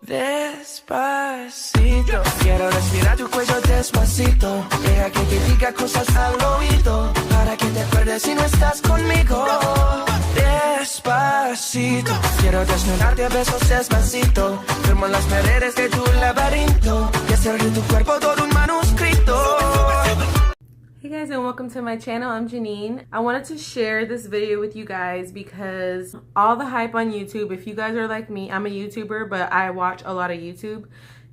Despacito, quiero respirar tu cuello despacito. Deja que te diga cosas al oído, para que te acuerdes si no estás conmigo. Despacito, quiero desnudarte a besos despacito. Firmo las paredes de tu laberinto y hacer de tu cuerpo todo un manuscrito. Hey guys, and welcome to my channel. I'm Janine. I wanted to share this video with you guys because all the hype on YouTube, if you guys are like me, I'm a YouTuber, but I watch a lot of YouTube.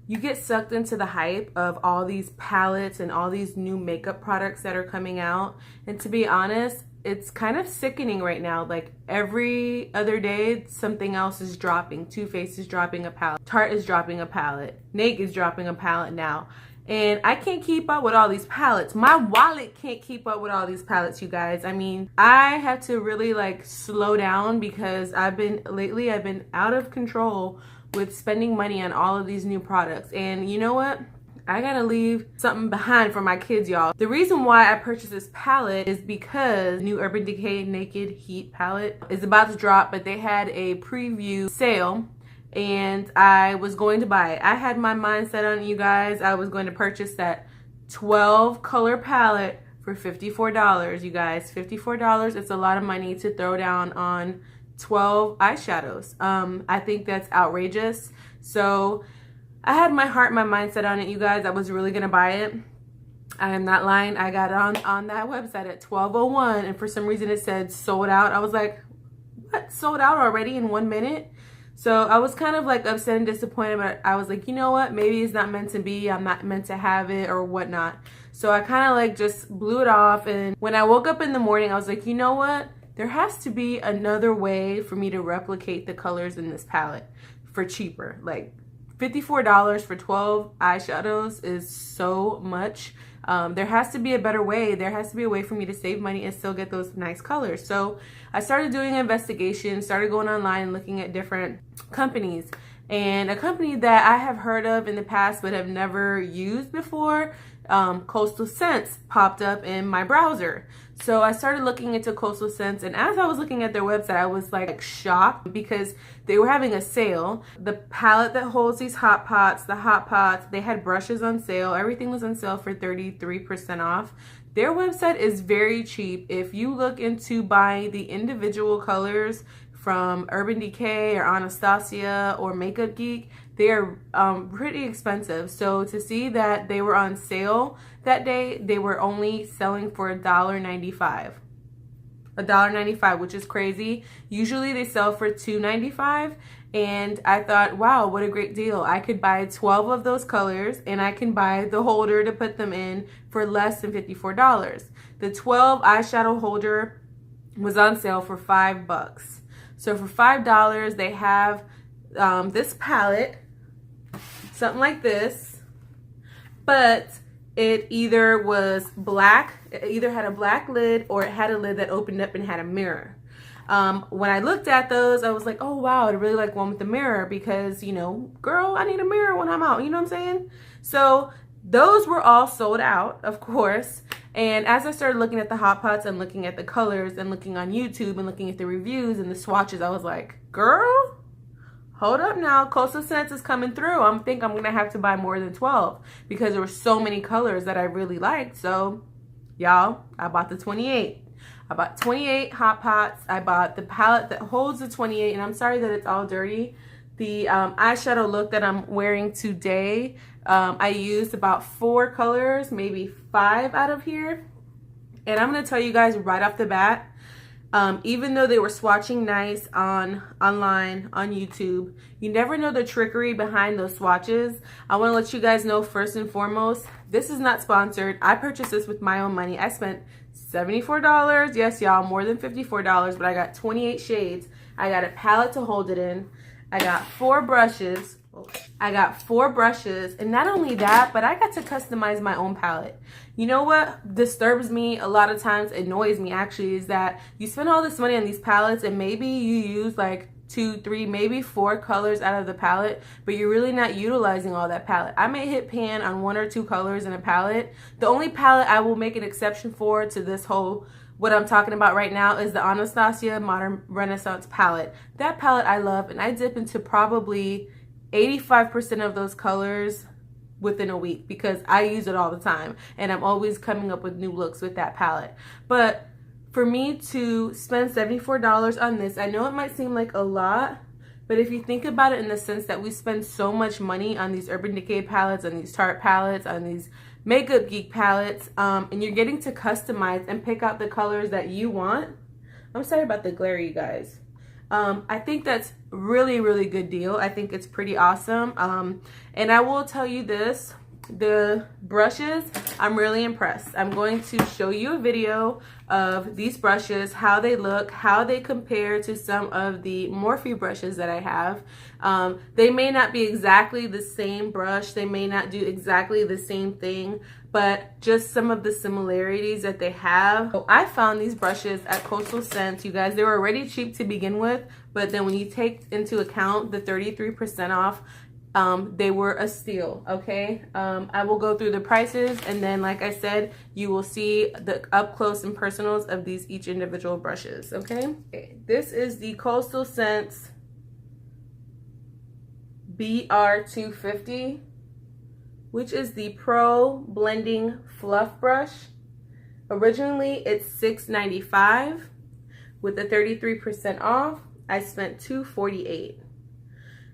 You get sucked into the hype of all these palettes and all these new makeup products that are coming out. And to be honest, it's kind of sickening right now. Like every other day, something else is dropping. Too Faced is dropping a palette. Tarte is dropping a palette. Naked is dropping a palette now. And I can't keep up with all these palettes. My wallet can't keep up with all these palettes, you guys. I mean, I have to really like slow down because lately I've been out of control with spending money on all of these new products. And you know what? I gotta leave something behind for my kids, y'all. The reason why I purchased this palette is because the new Urban Decay Naked Heat palette is about to drop, but they had a preview sale and I was going to buy it. I had my mind set on it, you guys. I was going to purchase that 12 color palette for $54, you guys. $54. It's a lot of money to throw down on 12 eyeshadows. I think that's outrageous. So I had my heart, my mind set on it, you guys. I was really gonna buy it. I am not lying. I got it on that website at 12:01, and for some reason it said sold out. I was like, what? Sold out already in 1 minute? So I was kind of like upset and disappointed, but I was like, you know what? Maybe it's not meant to be. I'm not meant to have it or whatnot. So I kind of like just blew it off. And when I woke up in the morning, I was like, you know what? There has to be another way for me to replicate the colors in this palette for cheaper. Like $54 for 12 eyeshadows is so much. There has to be a better way. There has to be a way for me to save money and still get those nice colors. So I started doing an investigation, started going online and looking at different companies. And a company that I have heard of in the past but have never used before, Coastal Scents, popped up in my browser. So I started looking into Coastal Scents, and as I was looking at their website, I was like shocked because they were having a sale. The palette that holds these hot pots, they had brushes on sale. Everything was on sale for 33% off. Their website is very cheap. If you look into buying the individual colors from Urban Decay or Anastasia or Makeup Geek, they are pretty expensive. So to see that they were on sale that day, they were only selling for $1.95. $1.95, which is crazy. Usually they sell for $2.95, and I thought, wow, what a great deal. I could buy 12 of those colors and I can buy the holder to put them in for less than $54. The 12 eyeshadow holder was on sale for $5. So for $5, they have this palette, something like this, but it either was black, it either had a black lid or it had a lid that opened up and had a mirror. When I looked at those, I was like, oh wow, I really like one with the mirror because, you know, girl, I need a mirror when I'm out, you know what I'm saying? So those were all sold out, of course. And as I started looking at the hot pots and looking at the colors and looking on YouTube and looking at the reviews and the swatches, I was like, girl, hold up now. Coastal Scents is coming through. I think I'm going to have to buy more than 12 because there were so many colors that I really liked. So, y'all, I bought the 28. I bought 28 hot pots. I bought the palette that holds the 28, and I'm sorry that it's all dirty. The eyeshadow look that I'm wearing today, I used about 4 colors, maybe 5 out of here. And I'm going to tell you guys right off the bat, even though they were swatching nice online on YouTube, you never know the trickery behind those swatches. I want to let you guys know first and foremost, this is not sponsored. I purchased this with my own money. I spent $74. Yes, y'all, more than $54, but I got 28 shades. I got a palette to hold it in. I got 4 brushes. And not only that, but I got to customize my own palette. You know what disturbs me a lot of times, annoys me actually, is that you spend all this money on these palettes and maybe you use like 2, 3, maybe 4 colors out of the palette, but you're really not utilizing all that palette. I may hit pan on 1 or 2 colors in a palette. The only palette I will make an exception for to this whole what I'm talking about right now is the Anastasia Modern Renaissance palette. That palette I love, and I dip into probably 85% of those colors within a week because I use it all the time and I'm always coming up with new looks with that palette. But for me to spend $74 on this, I know it might seem like a lot, but if you think about it in the sense that we spend so much money on these Urban Decay palettes, on these Tarte palettes, on these Makeup Geek palettes, and you're getting to customize and pick out the colors that you want. I'm sorry about the glare, you guys. I think that's really, really good deal. I think it's pretty awesome. And I will tell you this, the brushes, I'm really impressed. I'm going to show you a video of these brushes, how they look, how they compare to some of the Morphe brushes that I have. They may not be exactly the same brush, they may not do exactly the same thing, but just some of the similarities that they have. So I found these brushes at Coastal Scents, you guys. They were already cheap to begin with, but then when you take into account the 33% off, they were a steal, okay? I will go through the prices, and then like I said, you will see the up close and personals of these each individual brushes, okay? This is the Coastal Scents BR250, which is the Pro Blending Fluff Brush. Originally, it's $6.95. With the 33% off, I spent $2.48.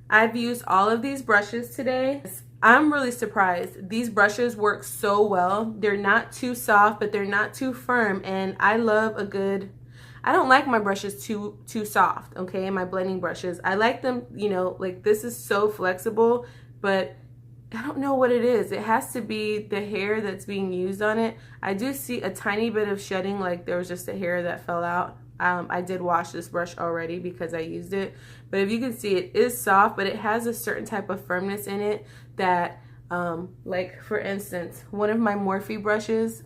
I've used all of these brushes today. I'm really surprised. These brushes work so well. They're not too soft, but they're not too firm, and I love a good... I don't like my brushes too soft, okay? My blending brushes. I like them, you know, like this is so flexible, but I don't know what it is. It has to be the hair that's being used on it. I do see a tiny bit of shedding, like there was just a hair that fell out. I did wash this brush already because I used it. But if you can see, it is soft, but it has a certain type of firmness in it that, like for instance, one of my Morphe brushes,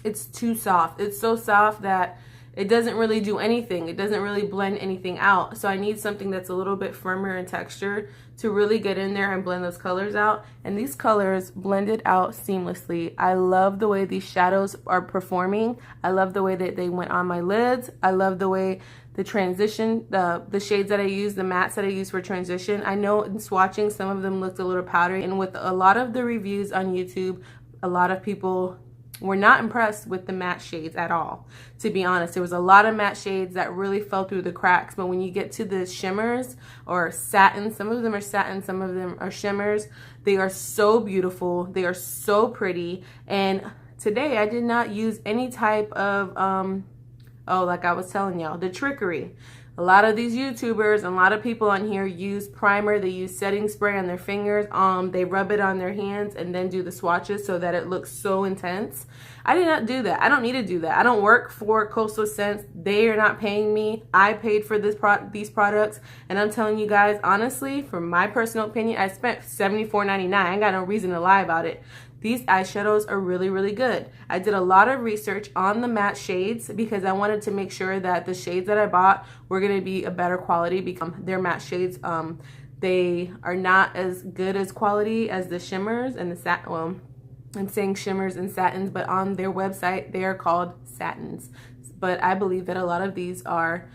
it's too soft. It's so soft that it doesn't really do anything. It doesn't really blend anything out. So I need something that's a little bit firmer in texture to really get in there and blend those colors out. And these colors blended out seamlessly. I love the way these shadows are performing. I love the way that they went on my lids. I love the way the transition, the shades that I use, the mattes that I use for transition. I know in swatching, some of them looked a little powdery. And with a lot of the reviews on YouTube, a lot of people were not impressed with the matte shades at all. To be honest, there was a lot of matte shades that really fell through the cracks, but when you get to the shimmers or satin, some of them are satin, some of them are shimmers, they are so beautiful, they are so pretty. And today I did not use any type of oh, like I was telling y'all, the trickery. A lot of these YouTubers and a lot of people on here use primer. They use setting spray on their fingers. They rub it on their hands and then do the swatches so that it looks so intense. I did not do that. I don't need to do that. I don't work for Coastal Scents. They are not paying me. I paid for these products. And I'm telling you guys, honestly, from my personal opinion, I spent $74.99. I ain't got no reason to lie about it. These eyeshadows are really, really good. I did a lot of research on the matte shades because I wanted to make sure that the shades that I bought were going to be a better quality because they're matte shades. They are not as good as quality as the shimmers and the satin. Well, I'm saying shimmers and satins, but on their website, they are called satins. But I believe that a lot of these are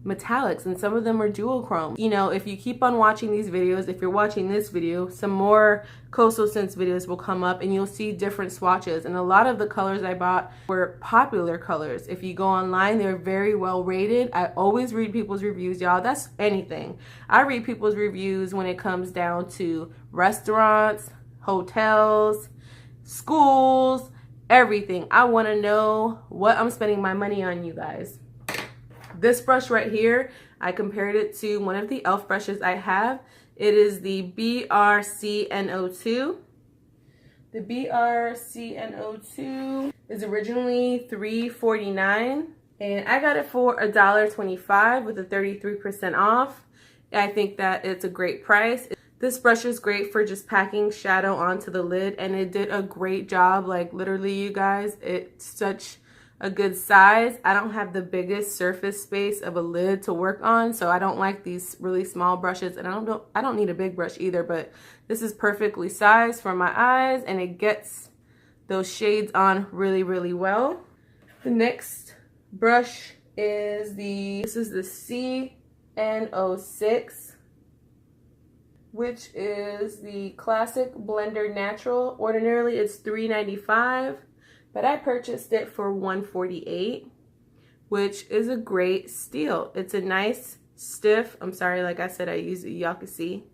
metallics, and some of them are dual chrome. You know, if you keep on watching these videos, if you're watching this video, some more Coastal Scents videos will come up and you'll see different swatches. And a lot of the colors I bought were popular colors. If you go online, they're very well rated. I always read people's reviews, y'all. That's anything. I read people's reviews when it comes down to restaurants, hotels, schools, everything. I want to know what I'm spending my money on, you guys. This brush right here, I compared it to one of the e.l.f. brushes I have. It is the BRCNO2. The BRCNO2 is originally $3.49, and I got it for $1.25 with a 33% off. I think that it's a great price. This brush is great for just packing shadow onto the lid, and it did a great job. Like literally, you guys, it's such a good size. I don't have the biggest surface space of a lid to work on, so I don't like these really small brushes, and I don't need a big brush either, but this is perfectly sized for my eyes, and it gets those shades on really, really well. The next brush is this is the CN06. which is the Classic Blender Natural. Ordinarily it's $3.95, but I purchased it for $1.48, which is a great steal. It's a nice stiff, I'm sorry, like I said, I use it, y'all can see,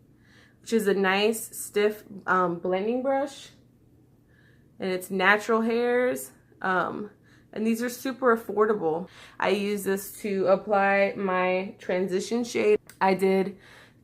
which is a nice stiff blending brush, and it's natural hairs, and these are super affordable. I use this to apply my transition shade. I did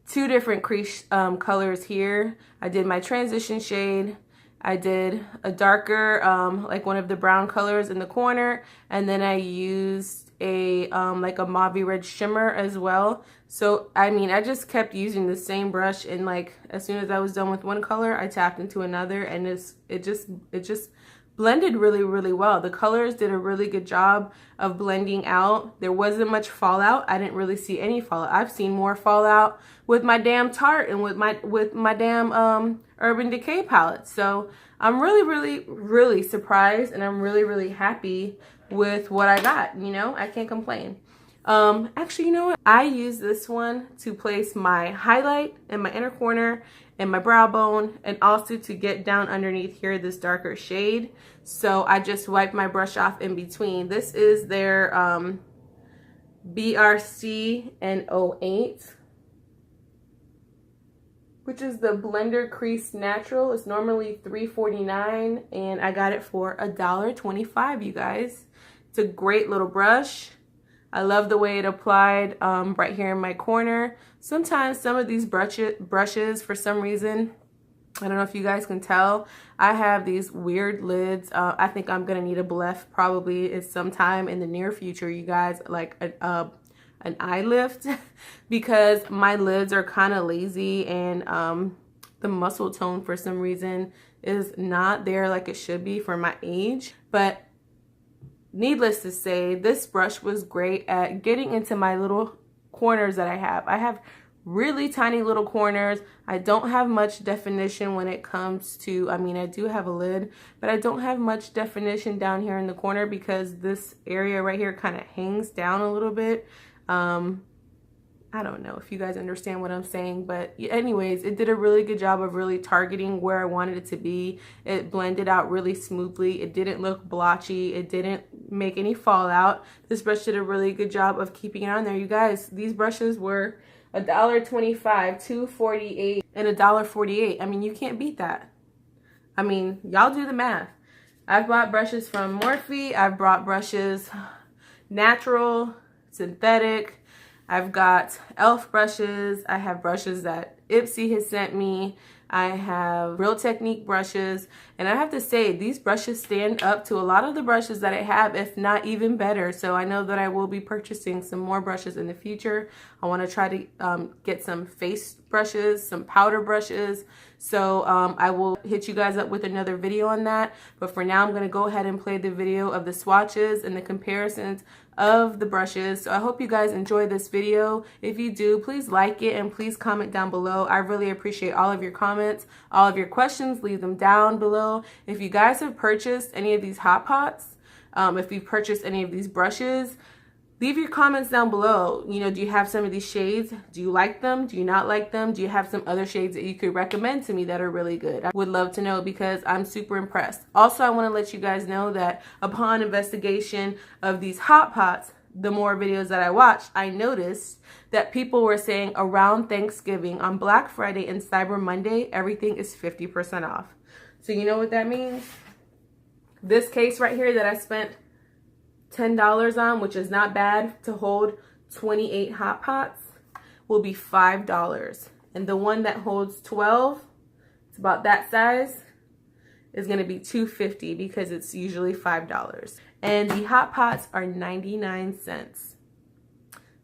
2 different crease colors here. I did my transition shade, I did a darker, like one of the brown colors in the corner, and then I used a like a mauve red shimmer as well. So I mean, I just kept using the same brush, and like as soon as I was done with one color, I tapped into another, and it just blended really well. The colors did a really good job of blending out. There wasn't much fallout. I didn't really see any fallout. I've seen more fallout with my damn Tarte and with my damn Urban Decay palette. So I'm really surprised, and I'm really happy with what I got. You know, I can't complain. Actually, you know what? I use this one to place my highlight in my inner corner and my brow bone, and also to get down underneath here this darker shade. So I just wipe my brush off in between. This is their BRC and 08, which is the Blender Crease Natural. It's normally $3.49, and I got it for $1.25, you guys. It's a great little brush. I love the way it applied right here in my corner. Sometimes some of these brushes, for some reason, I don't know if you guys can tell, I have these weird lids. I think I'm gonna need a blef probably at sometime in the near future, you guys, like an eye lift, because my lids are kind of lazy, and the muscle tone for some reason is not there like it should be for my age. But needless to say, this brush was great at getting into my little corners that I have. I have really tiny little corners. I don't have much definition when it comes to, I mean, I do have a lid, but I don't have much definition down here in the corner because this area right here kind of hangs down a little bit. I don't know if you guys understand what I'm saying, but anyways, it did a really good job of really targeting where I wanted it to be. It blended out really smoothly. It didn't look blotchy. It didn't make any fallout. This brush did a really good job of keeping it on there. You guys, these brushes were $1.25, $2.48, and $1.48. I mean, you can't beat that. I mean, y'all do the math. I've bought brushes from Morphe. I've bought brushes natural, synthetic. I've got e.l.f. brushes. I have brushes that Ipsy has sent me. I have Real Technique brushes. And I have to say, these brushes stand up to a lot of the brushes that I have, if not even better. So I know that I will be purchasing some more brushes in the future. I want to try to get some face brushes, some powder brushes. So I will hit you guys up with another video on that. But for now, I'm going to go ahead and play the video of the swatches and the comparisons of the brushes. So I hope you guys enjoy this video. If you do, please like it and please comment down below. I really appreciate all of your comments, all of your questions. Leave them down below. If you guys have purchased any of these hot pots, if you've purchased any of these brushes, leave your comments down below. You know, do you have some of these shades? Do you like them? Do you not like them? Do you have some other shades that you could recommend to me that are really good? I would love to know because I'm super impressed. Also, I want to let you guys know that upon investigation of these hot pots, the more videos that I watched, I noticed that people were saying around Thanksgiving, on Black Friday and Cyber Monday, everything is 50% off. So you know what that means? This case right here that I spent $10 on, which is not bad to hold 28 hot pots, will be $5. And the one that holds 12, it's about that size, is going to be $2.50 because it's usually $5. And the hot pots are 99 cents.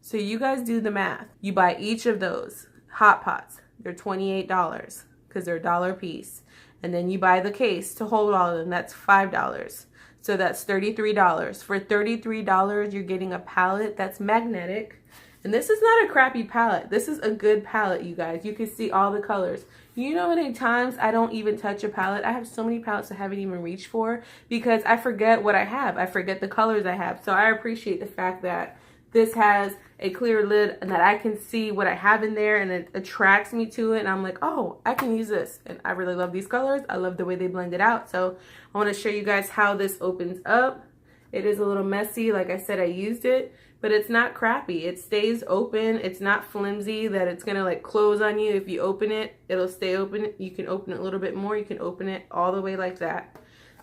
So you guys do the math. You buy each of those hot pots, they're $28 because they're $1 a piece. And then you buy the case to hold all of them, that's $5. So that's $33. For $33, you're getting a palette that's magnetic. And this is not a crappy palette. This is a good palette, you guys. You can see all the colors. You know how many times I don't even touch a palette? I have so many palettes I haven't even reached for because I forget what I have. I forget the colors I have. So I appreciate the fact that this has a clear lid and that I can see what I have in there and it attracts me to it, and I'm like, oh, I can use this. And I really love these colors. I love the way they blend it out. So I want to show you guys how this opens up. It is a little messy. Like I said, I used it, but it's not crappy. It stays open. It's not flimsy that it's gonna like close on you. If you open it, it'll stay open. You can open it a little bit more. You can open it all the way like that.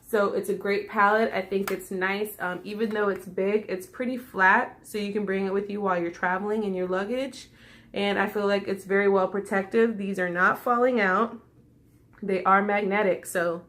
So it's a great palette. I think it's nice. Even though it's big, it's pretty flat, so you can bring it with you while you're traveling in your luggage. And I feel like it's very well protective. These are not falling out. They are magnetic, so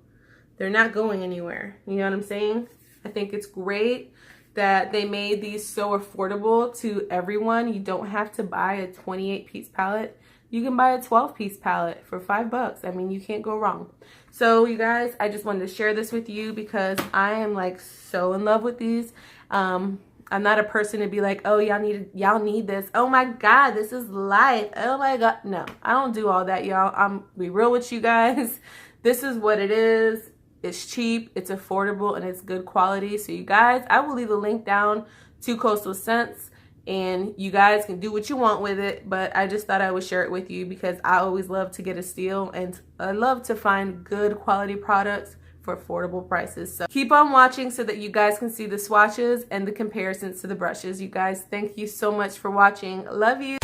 they're not going anywhere. You know what I'm saying? I think it's great that they made these so affordable to everyone. You don't have to buy a 28-piece palette. You can buy a 12-piece palette for $5. I mean, you can't go wrong. So you guys, I just wanted to share this with you because I am like so in love with these. I'm not a person to be like, oh, y'all need this. Oh my God, this is life. Oh my God. No, I don't do all that, y'all. I'm be real with you guys. This is what it is. It's cheap, it's affordable, and it's good quality. So you guys, I will leave a link down to Coastal Scents, and you guys can do what you want with it, but I just thought I would share it with you because I always love to get a steal, and I love to find good quality products for affordable prices. So keep on watching so that you guys can see the swatches and the comparisons to the brushes. You guys, thank you so much for watching. Love you.